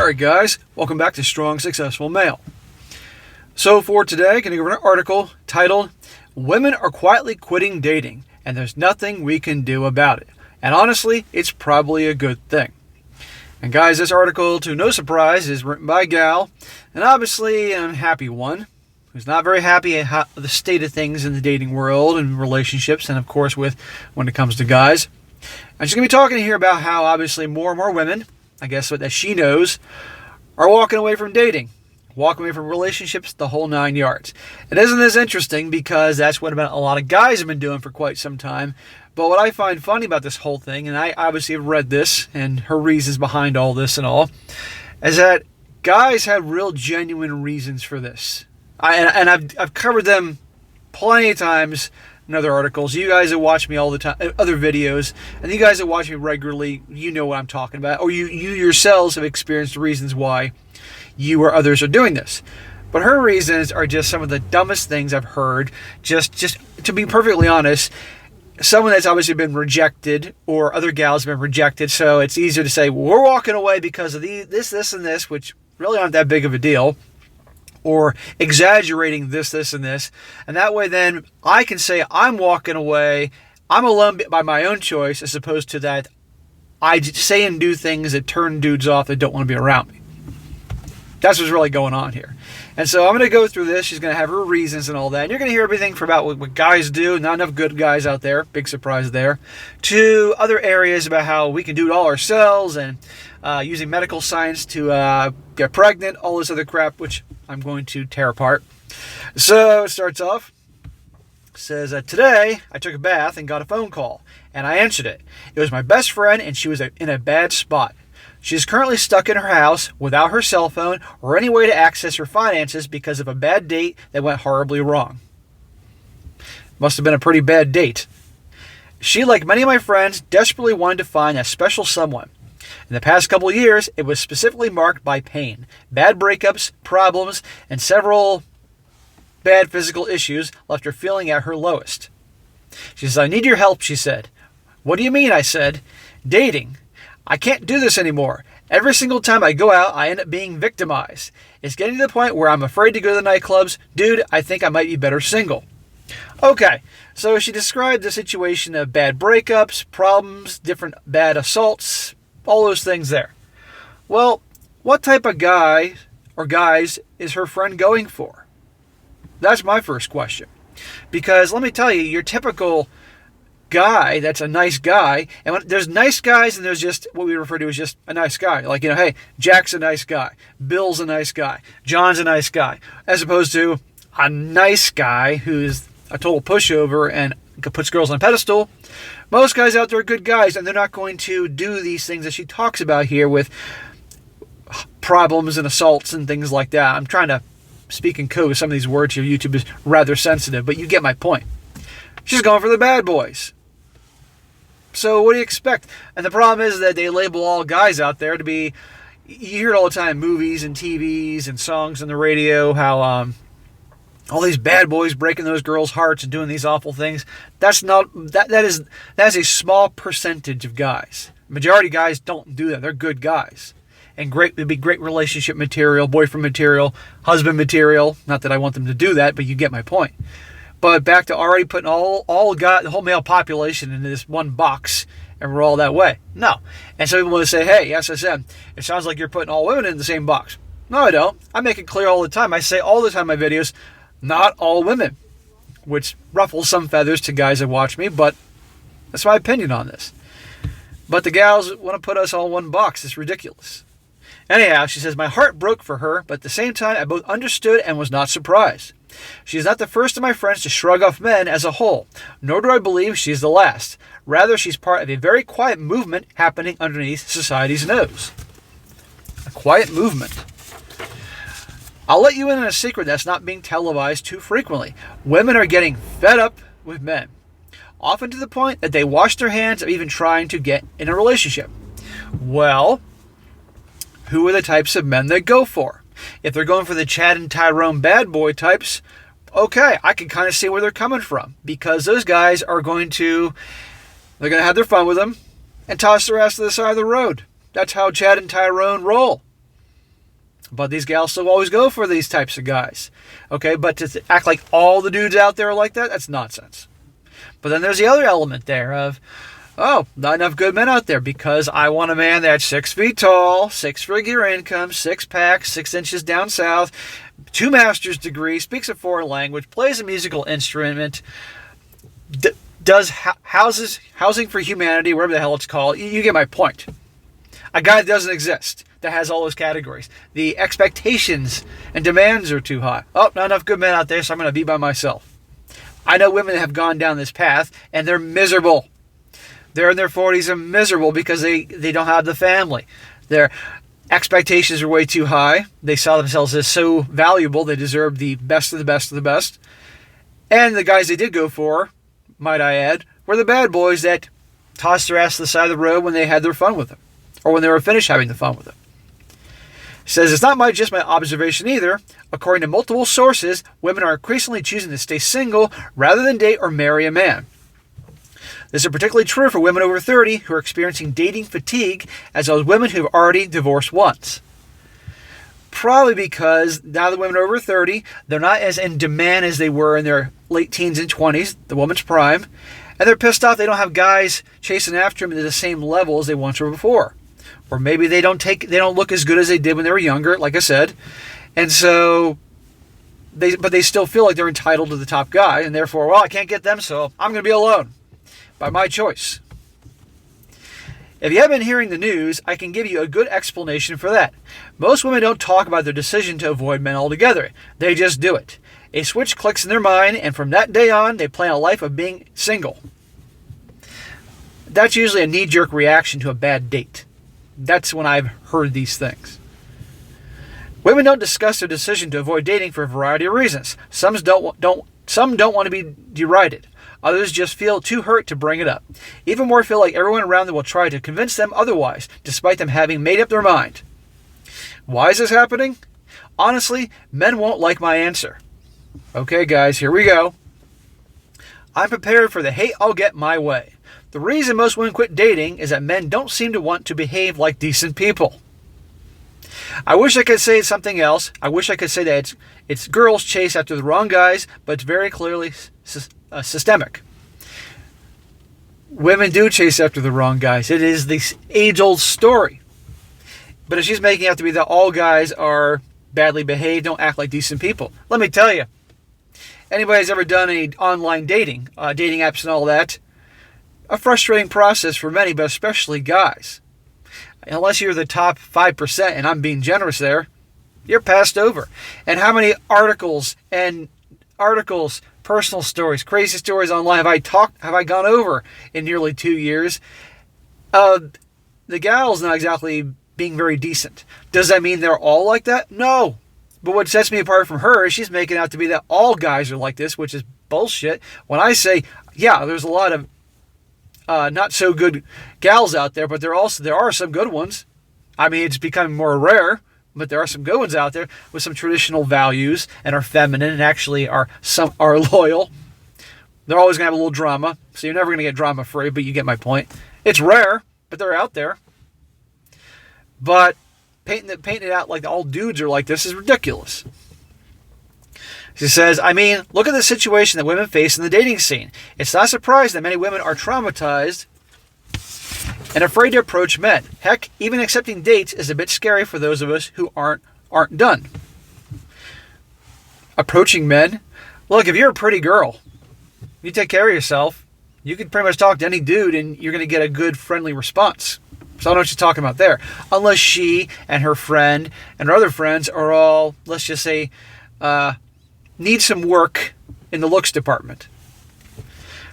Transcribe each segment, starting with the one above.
Alright guys, welcome back to Strong Successful Male. So for today, I'm going to go over an article titled, Women Are Quietly Quitting Dating, and There's Nothing We Can Do About It. And honestly, it's probably a good thing. And guys, this article, to no surprise, is written by a gal, and obviously an unhappy one, who's not very happy at the state of things in the dating world and relationships, and of course with when it comes to guys. And she's going to be talking here about how obviously more and more women, I guess what that she knows, are walking away from dating, walking away from relationships, the whole 9 yards. And isn't this interesting, because that's what a lot of guys have been doing for quite some time. But what I find funny about this whole thing, and I obviously have read this and her reasons behind all this and all, is that guys have real genuine reasons for this. I've covered them plenty of times in other articles. You guys that watch me all the time, other videos, and you guys that watch me regularly, you know what I'm talking about, or you yourselves have experienced reasons why you or others are doing this. But her reasons are just some of the dumbest things I've heard. Just to be perfectly honest, someone that's obviously been rejected, or other gals have been rejected, so it's easier to say, well, we're walking away because of this, and this, which really aren't that big of a deal, or exaggerating this, and this. And that way then I can say I'm walking away, I'm alone by my own choice, as opposed to that I say and do things that turn dudes off that don't want to be around me. That's what's really going on here. And so I'm going to go through this. She's going to have her reasons and all that. And you're going to hear everything from about what guys do, not enough good guys out there, big surprise there, to other areas about how we can do it all ourselves, and using medical science to get pregnant, all this other crap, which I'm going to tear apart. So it starts off, says, today I took a bath and got a phone call, and I answered it. It was my best friend, and she was in a bad spot. She is currently stuck in her house without her cell phone or any way to access her finances because of a bad date that went horribly wrong. Must have been a pretty bad date. She, like many of my friends, desperately wanted to find a special someone. In the past couple of years, it was specifically marked by pain, bad breakups, problems, and several bad physical issues left her feeling at her lowest. She says, I need your help, she said. What do you mean, I said. Dating. I can't do this anymore. Every single time I go out, I end up being victimized. It's getting to the point where I'm afraid to go to the nightclubs. Dude, I think I might be better single. Okay, so she described the situation of bad breakups, problems, different bad assaults, all those things there. Well, what type of guy or guys is her friend going for? That's my first question. Because let me tell you, your typical guy that's a nice guy, and there's nice guys and there's just what we refer to as just a nice guy, like, hey, Jack's a nice guy, Bill's a nice guy, John's a nice guy, as opposed to a nice guy who's a total pushover and puts girls on a pedestal. Most guys out there are good guys, and they're not going to do these things that she talks about here with problems and assaults and things like that. I'm trying to speak in code with some of these words here. YouTube is rather sensitive, but you get my point. She's going for the bad boys. So what do you expect? And the problem is that they label all guys out there to be, you hear it all the time in movies and TVs and songs on the radio, how all these bad boys breaking those girls' hearts and doing these awful things. That is a small percentage of guys. Majority of guys don't do that. They're good guys. And it'd be great relationship material, boyfriend material, husband material. Not that I want them to do that, but you get my point. But back to already putting the whole male population into this one box, and we're all that way. No. And so people want to say, hey, yes, I said, it sounds like you're putting all women in the same box. No, I don't. I make it clear all the time. I say all the time in my videos, not all women, which ruffles some feathers to guys that watch me, but that's my opinion on this. But the gals want to put us all in one box. It's ridiculous. Anyhow, she says, my heart broke for her, but at the same time, I both understood and was not surprised. She is not the first of my friends to shrug off men as a whole, nor do I believe she is the last. Rather, she's part of a very quiet movement happening underneath society's nose. A quiet movement. I'll let you in on a secret that's not being televised too frequently. Women are getting fed up with men, often to the point that they wash their hands of even trying to get in a relationship. Well, who are the types of men they go for? If they're going for the Chad and Tyrone bad boy types, okay, I can kind of see where they're coming from, because those guys are going to have their fun with them and toss their ass to the side of the road. That's how Chad and Tyrone roll. But these gals still always go for these types of guys. Okay, but to act like all the dudes out there are like that, that's nonsense. But then there's the other element there of, oh, not enough good men out there because I want a man that's 6 feet tall, 6-figure income, 6-pack, 6 inches down south, 2 master's degrees, speaks a foreign language, plays a musical instrument, does housing for humanity, whatever the hell it's called. You get my point. A guy that doesn't exist, that has all those categories. The expectations and demands are too high. Oh, not enough good men out there, so I'm going to be by myself. I know women that have gone down this path, and they're miserable. They're in their 40s and miserable because they don't have the family. Their expectations are way too high. They saw themselves as so valuable, they deserve the best of the best of the best. And the guys they did go for, might I add, were the bad boys that tossed their ass to the side of the road when they had their fun with them, or when they were finished having the fun with them. It says, it's not just my observation either. According to multiple sources, women are increasingly choosing to stay single rather than date or marry a man. This is particularly true for women over 30 who are experiencing dating fatigue, as well as women who have already divorced once. Probably because now the women are over 30, they're not as in demand as they were in their late teens and 20s, the woman's prime, and they're pissed off they don't have guys chasing after them at the same level as they once were before. Or maybe they don't look as good as they did when they were younger, like I said. And so but they still feel like they're entitled to the top guy, and therefore, well, I can't get them, so I'm going to be alone by my choice. If you haven't been hearing the news, I can give you a good explanation for that. Most women don't talk about their decision to avoid men altogether. They just do it. A switch clicks in their mind, and from that day on, they plan a life of being single. That's usually a knee-jerk reaction to a bad date. That's when I've heard these things. Women don't discuss their decision to avoid dating for a variety of reasons. Some don't want to be derided. Others just feel too hurt to bring it up. Even more feel like everyone around them will try to convince them otherwise, despite them having made up their mind. Why is this happening? Honestly, men won't like my answer. Okay, guys, here we go. I'm prepared for the hate I'll get my way. The reason most women quit dating is that men don't seem to want to behave like decent people. I wish I could say something else. I wish I could say that it's girls chase after the wrong guys, but it's very clearly systemic. Women do chase after the wrong guys. It is the age-old story. But if she's making it out to be that all guys are badly behaved, don't act like decent people, let me tell you, anybody who's ever done any online dating apps and all that, a frustrating process for many, but especially guys. Unless you're the top 5%, and I'm being generous there, you're passed over. And how many articles, personal stories, crazy stories online have I gone over in nearly 2 years? The gal's not exactly being very decent. Does that mean they're all like that? No. But what sets me apart from her is she's making out to be that all guys are like this, which is bullshit. When I say, yeah, there's a lot of not so good gals out there, but there are some good ones. I mean, it's becoming more rare, but there are some good ones out there with some traditional values and are feminine and actually are loyal. They're always gonna have a little drama, so you're never gonna get drama free, but you get my point. It's rare, but they're out there. But painting it out like all dudes are like this is ridiculous. She says, I mean, look at the situation that women face in the dating scene. It's not surprising that many women are traumatized and afraid to approach men. Heck, even accepting dates is a bit scary for those of us who aren't done. Approaching men? Look, if you're a pretty girl, you take care of yourself, you can pretty much talk to any dude and you're going to get a good, friendly response. So I don't know what you're talking about there. Unless she and her friend and her other friends are all, let's just say, need some work in the looks department.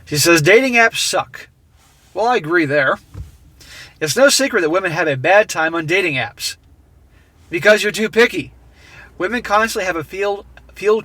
She says, dating apps suck. Well, I agree there. It's no secret that women have a bad time on dating apps. Because you're too picky. Women constantly have a field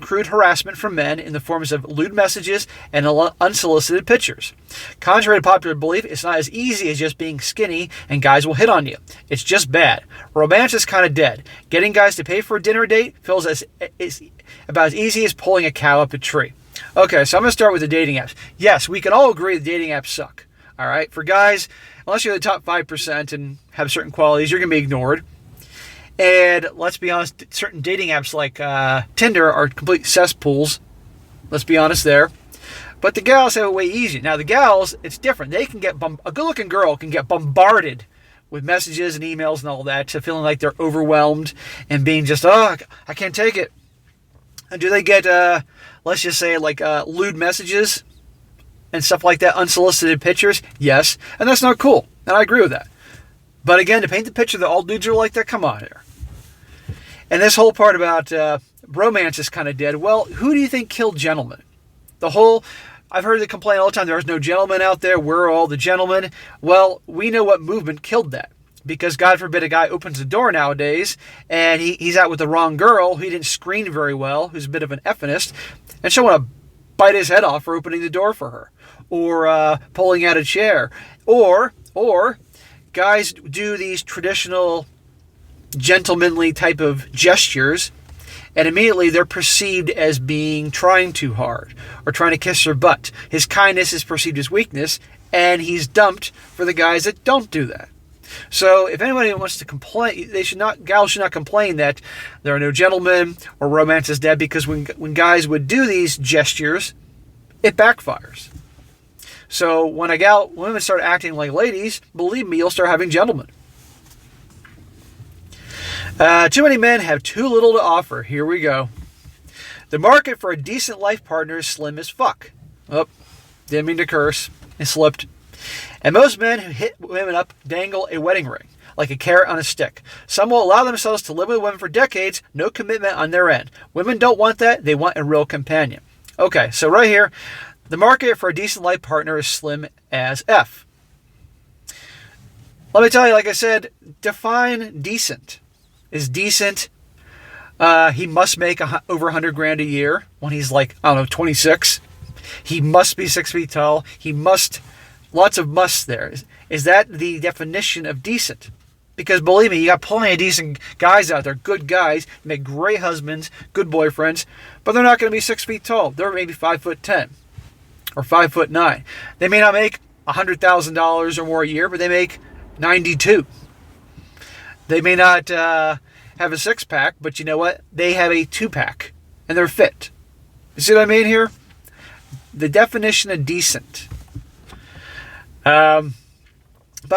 crude harassment from men in the forms of lewd messages and unsolicited pictures. Contrary to popular belief, it's not as easy as just being skinny and guys will hit on you. It's just bad. Romance is kind of dead. Getting guys to pay for a dinner date feels about as easy as pulling a cow up a tree. Okay, so I'm going to start with the dating apps. Yes, we can all agree the dating apps suck. All right, for guys, unless you're the top 5% and have certain qualities, you're going to be ignored. And let's be honest, certain dating apps like Tinder are complete cesspools. Let's be honest there. But the gals have it way easier. Now, the gals, it's different. They can get a good-looking girl can get bombarded with messages and emails and all that, to feeling like they're overwhelmed and being just, I can't take it. And do they get, let's just say, like lewd messages and stuff like that, unsolicited pictures? Yes, and that's not cool. And I agree with that. But again, to paint the picture that all dudes are like that, come on here. And this whole part about romance is kind of dead. Well, who do you think killed gentlemen? I've heard the complaint all the time, there's no gentlemen out there, we're all the gentlemen. Well, we know what movement killed that. Because God forbid a guy opens the door nowadays and he's out with the wrong girl who he didn't screen very well, who's a bit of an effeminist, and she'll want to bite his head off for opening the door for her. Or pulling out a chair. Or guys do these traditional gentlemanly type of gestures, and immediately they're perceived as being trying too hard or trying to kiss her butt. His kindness is perceived as weakness, and he's dumped for the guys that don't do that. So if anybody wants to complain, gals should not complain that there are no gentlemen or romance is dead, because when guys would do these gestures, it backfires. So when women start acting like ladies, believe me, you'll start having gentlemen. Too many men have too little to offer. Here we go. The market for a decent life partner is slim as fuck. Oh, didn't mean to curse. It slipped. And most men who hit women up dangle a wedding ring, like a carrot on a stick. Some will allow themselves to live with women for decades, no commitment on their end. Women don't want that. They want a real companion. Okay, so right here, the market for a decent life partner is slim as F. Let me tell you, like I said, define decent. Is decent, he must make over $100,000 a year when he's like, 26. He must be 6 feet tall. He must, lots of musts there. Is that the definition of decent? Because believe me, you got plenty of decent guys out there, good guys, make great husbands, good boyfriends, but they're not going to be 6 feet tall. They're maybe 5'10" or 5'9". They may not make $100,000 or more a year, but they make 92. They may not have a six-pack, but you know what? They have a two-pack, and they're fit. You see what I mean here? The definition of decent. About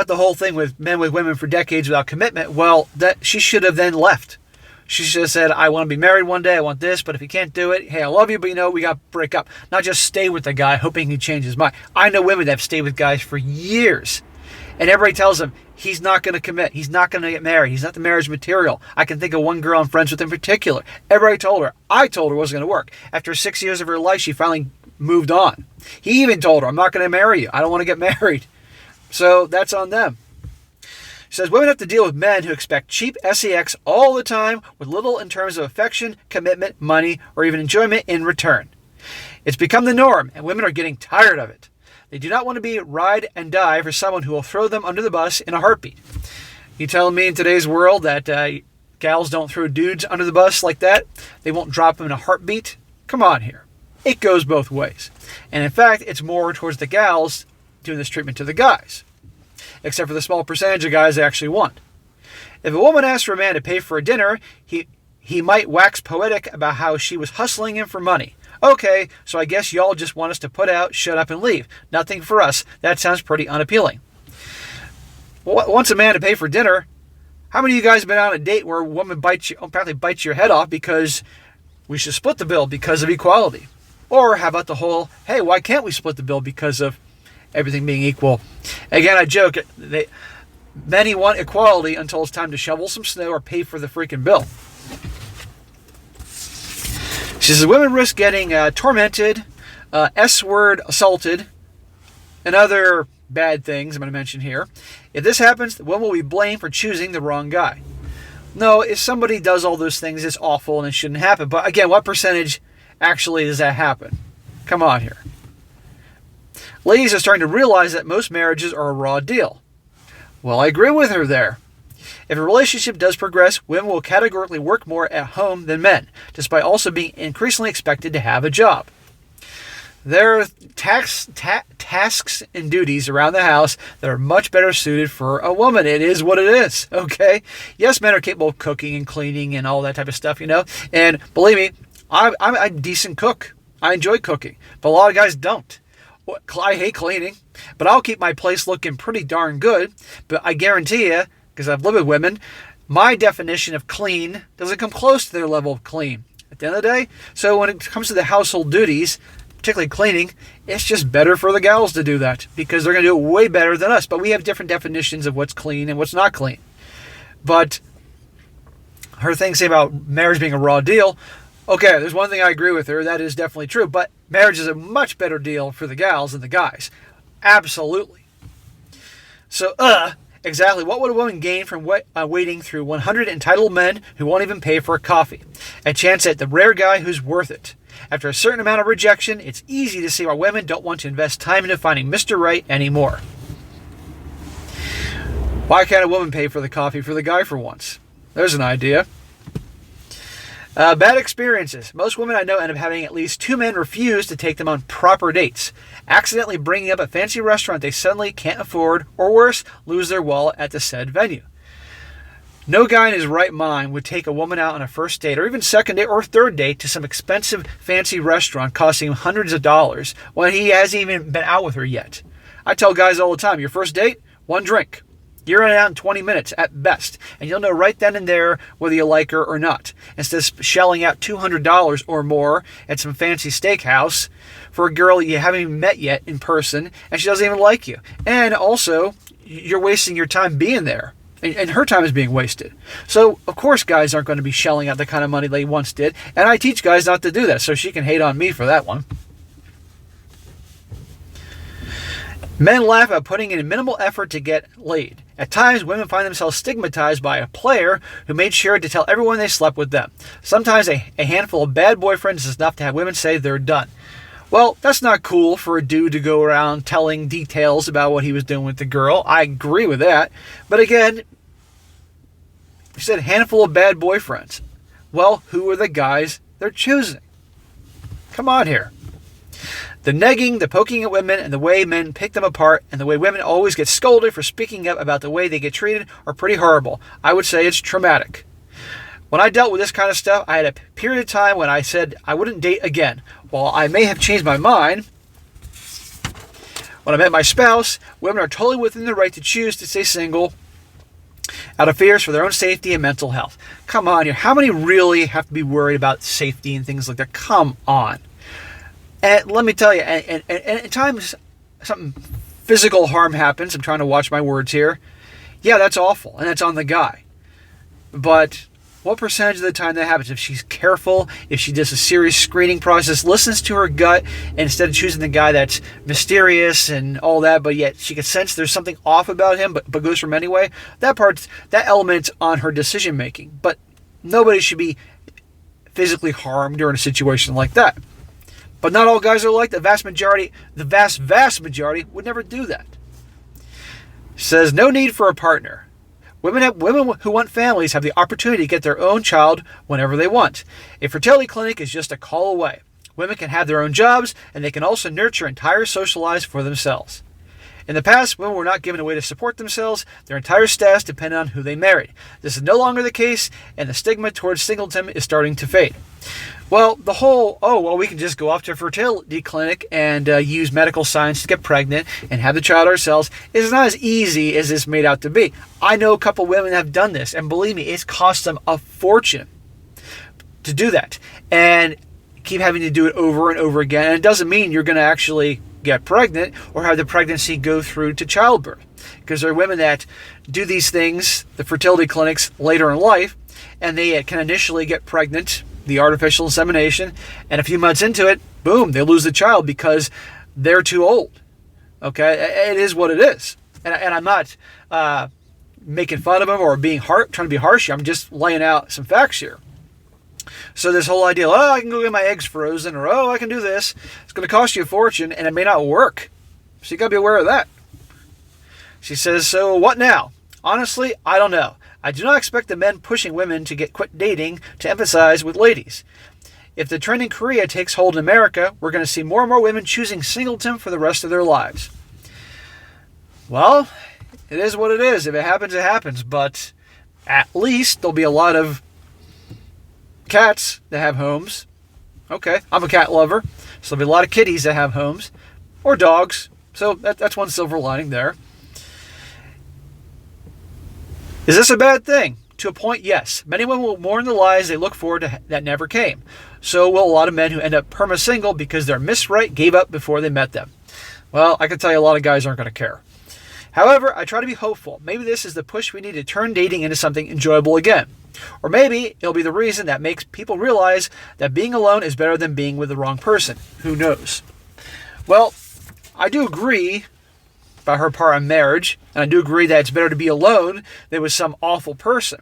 the whole thing with men with women for decades without commitment, well, that she should have then left. She should have said, I want to be married one day, I want this, but if he can't do it, hey, I love you, but we got to break up. Not just stay with the guy hoping he changes his mind. I know women that have stayed with guys for years, and everybody tells them, he's not going to commit. He's not going to get married. He's not the marriage material. I can think of one girl I'm friends with in particular. Everybody told her. I told her it wasn't going to work. After 6 years of her life, she finally moved on. He even told her, I'm not going to marry you. I don't want to get married. So that's on them. She says, women have to deal with men who expect cheap sex all the time with little in terms of affection, commitment, money, or even enjoyment in return. It's become the norm, and women are getting tired of it. They do not want to be ride and die for someone who will throw them under the bus in a heartbeat. You telling me in today's world that gals don't throw dudes under the bus like that? They won't drop them in a heartbeat? Come on here. It goes both ways. And in fact, it's more towards the gals doing this treatment to the guys. Except for the small percentage of guys they actually want. If a woman asks for a man to pay for a dinner, he might wax poetic about how she was hustling him for money. Okay, so I guess y'all just want us to put out, shut up, and leave. Nothing for us. That sounds pretty unappealing. Wants a man to pay for dinner. How many of you guys have been on a date where a woman apparently bites your head off because we should split the bill because of equality? Or how about the whole, hey, why can't we split the bill because of everything being equal? Again, I joke, many want equality until it's time to shovel some snow or pay for the freaking bill. She says, women risk getting tormented, S-word assaulted, and other bad things I'm going to mention here. If this happens, the woman will be blamed for choosing the wrong guy. No, if somebody does all those things, it's awful and it shouldn't happen. But again, what percentage actually does that happen? Come on here. Ladies are starting to realize that most marriages are a raw deal. Well, I agree with her there. If a relationship does progress, women will categorically work more at home than men, despite also being increasingly expected to have a job. There are tasks and duties around the house that are much better suited for a woman. It is what it is, okay? Yes, men are capable of cooking and cleaning and all that type of stuff, And believe me, I'm a decent cook. I enjoy cooking, but a lot of guys don't. I hate cleaning, but I'll keep my place looking pretty darn good. But I guarantee you, because I've lived with women, my definition of clean doesn't come close to their level of clean at the end of the day. So when it comes to the household duties, particularly cleaning, it's just better for the gals to do that because they're going to do it way better than us. But we have different definitions of what's clean and what's not clean. But her thing saying about marriage being a raw deal, okay, there's one thing I agree with her. That is definitely true. But marriage is a much better deal for the gals than the guys. Absolutely. So, exactly what would a woman gain from waiting through 100 entitled men who won't even pay for a coffee? A chance at the rare guy who's worth it. After a certain amount of rejection, it's easy to see why women don't want to invest time into finding Mr. Right anymore. Why can't a woman pay for the coffee for the guy for once? There's an idea. Bad experiences. Most women I know end up having at least 2 men refuse to take them on proper dates, accidentally bringing up a fancy restaurant they suddenly can't afford, or worse, lose their wallet at the said venue. No guy in his right mind would take a woman out on a first date or even second date or third date to some expensive fancy restaurant costing him hundreds of dollars when he hasn't even been out with her yet. I tell guys all the time, your first date, 1 drink. You're in and out in 20 minutes at best, and you'll know right then and there whether you like her or not. Instead of shelling out $200 or more at some fancy steakhouse for a girl you haven't even met yet in person, and she doesn't even like you. And also, you're wasting your time being there. And her time is being wasted. So, of course, guys aren't going to be shelling out the kind of money they once did. And I teach guys not to do that, so she can hate on me for that one. Men laugh at putting in minimal effort to get laid. At times, women find themselves stigmatized by a player who made sure to tell everyone they slept with them. Sometimes a handful of bad boyfriends is enough to have women say they're done. Well, that's not cool for a dude to go around telling details about what he was doing with the girl. I agree with that. But again, you said handful of bad boyfriends. Well, who are the guys they're choosing? Come on here. The negging, the poking at women, and the way men pick them apart, and the way women always get scolded for speaking up about the way they get treated are pretty horrible. I would say it's traumatic. When I dealt with this kind of stuff, I had a period of time when I said I wouldn't date again. While I may have changed my mind, when I met my spouse, women are totally within their right to choose to stay single out of fears for their own safety and mental health. Come on here. How many really have to be worried about safety and things like that? Come on. And let me tell you, and at times something physical harm happens. I'm trying to watch my words here. Yeah, that's awful, and that's on the guy. But what percentage of the time that happens? If she's careful, if she does a serious screening process, listens to her gut, and instead of choosing the guy that's mysterious and all that, but yet she can sense there's something off about him, but goes for him anyway, that element's on her decision making. But nobody should be physically harmed during a situation like that. But not all guys are like that. The vast majority would never do that. Says no need for a partner. Women who want families have the opportunity to get their own child whenever they want. A fertility clinic is just a call away. Women can have their own jobs, and they can also nurture entire social lives for themselves. In the past, women were not given a way to support themselves. Their entire status depended on who they married. This is no longer the case, and the stigma towards singleton is starting to fade. Well, the whole, we can just go off to a fertility clinic and use medical science to get pregnant and have the child ourselves is not as easy as it's made out to be. I know a couple women have done this, and believe me, it's cost them a fortune to do that. And keep having to do it over and over again. And it doesn't mean you're going to actually get pregnant or have the pregnancy go through to childbirth. Because there are women that do these things, the fertility clinics, later in life, and they can initially get pregnant, the artificial insemination, and a few months into it, boom, they lose the child because they're too old. Okay? It is what it is. And I'm not making fun of them or trying to be harsh. I'm just laying out some facts here. So this whole idea, I can go get my eggs frozen, or I can do this. It's going to cost you a fortune, and it may not work. So you got to be aware of that. She says, so what now? Honestly, I don't know. I do not expect the men pushing women to quit dating to emphasize with ladies. if the trend in Korea takes hold in America, we're going to see more and more women choosing singleton for the rest of their lives. Well, it is what it is. If it happens, it happens. But at least there'll be a lot of cats that have homes. Okay, I'm a cat lover, so there'll be a lot of kitties that have homes, or dogs. So that's one silver lining there. Is this a bad thing? To a point, yes. Many women will mourn the lies they look forward to that never came. So will a lot of men who end up perma-single because their misright gave up before they met them. Well, I can tell you a lot of guys aren't going to care. However, I try to be hopeful. Maybe this is the push we need to turn dating into something enjoyable again. Or maybe it'll be the reason that makes people realize that being alone is better than being with the wrong person. Who knows? Well, I do agree by her part on marriage, and I do agree that it's better to be alone than with some awful person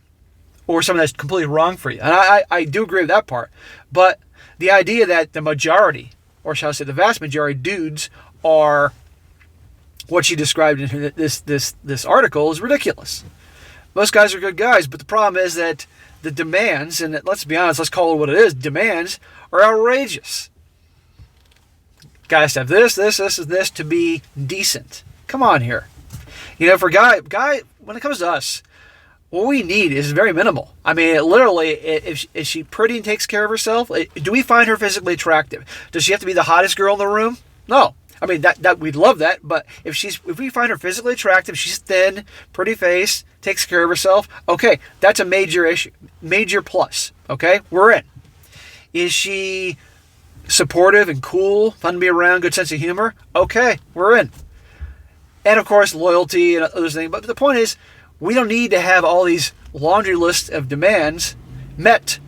or someone that's completely wrong for you. And I do agree with that part. But the idea that the majority, or shall I say the vast majority of dudes are what she described in this article is ridiculous. Most guys are good guys, but the problem is that the demands, and let's be honest, let's call it what it is, demands are outrageous. Guys have this to be decent. Come on here. You know, for guy, when it comes to us, what we need is very minimal. I mean, literally, is she pretty and takes care of herself? Do we find her physically attractive? Does she have to be the hottest girl in the room? No. I mean, that we'd love that, but if we find her physically attractive, she's thin, pretty face, takes care of herself, okay, that's a major issue, major plus, okay? We're in. Is she supportive and cool, fun to be around, good sense of humor? Okay, we're in. And of course, loyalty and other things. But the point is, we don't need to have all these laundry lists of demands met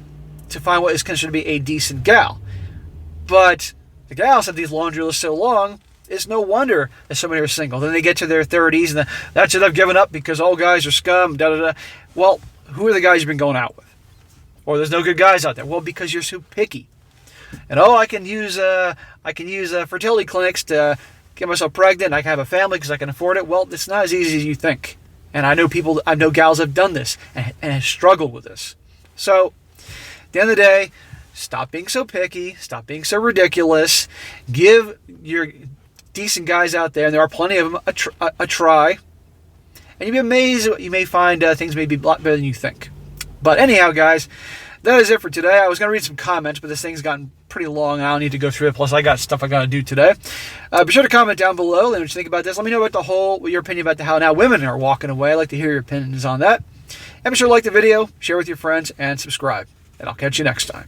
to find what is considered to be a decent gal. But the gals have these laundry lists so long, it's no wonder that so many are single. Then they get to their 30s and that's it, I've given up because all guys are scum, da-da-da. Well, who are the guys you've been going out with? Or there's no good guys out there. Well, because you're so picky. And I can use fertility clinics to get myself pregnant. I can have a family because I can afford it. Well, it's not as easy as you think. And I know gals have done this and have struggled with this. So, at the end of the day, stop being so picky. Stop being so ridiculous. Give your decent guys out there, and there are plenty of them, a try. And you'll be amazed at what you may find things may be a lot better than you think. But anyhow, guys, that is it for today. I was going to read some comments, but this thing's gotten pretty long, and I don't need to go through it. Plus, I got stuff I got to do today. Be sure to comment down below. Let me know what you think about this. Let me know what your opinion about how now women are walking away. I'd like to hear your opinions on that. And be sure to like the video, share with your friends, and subscribe. And I'll catch you next time.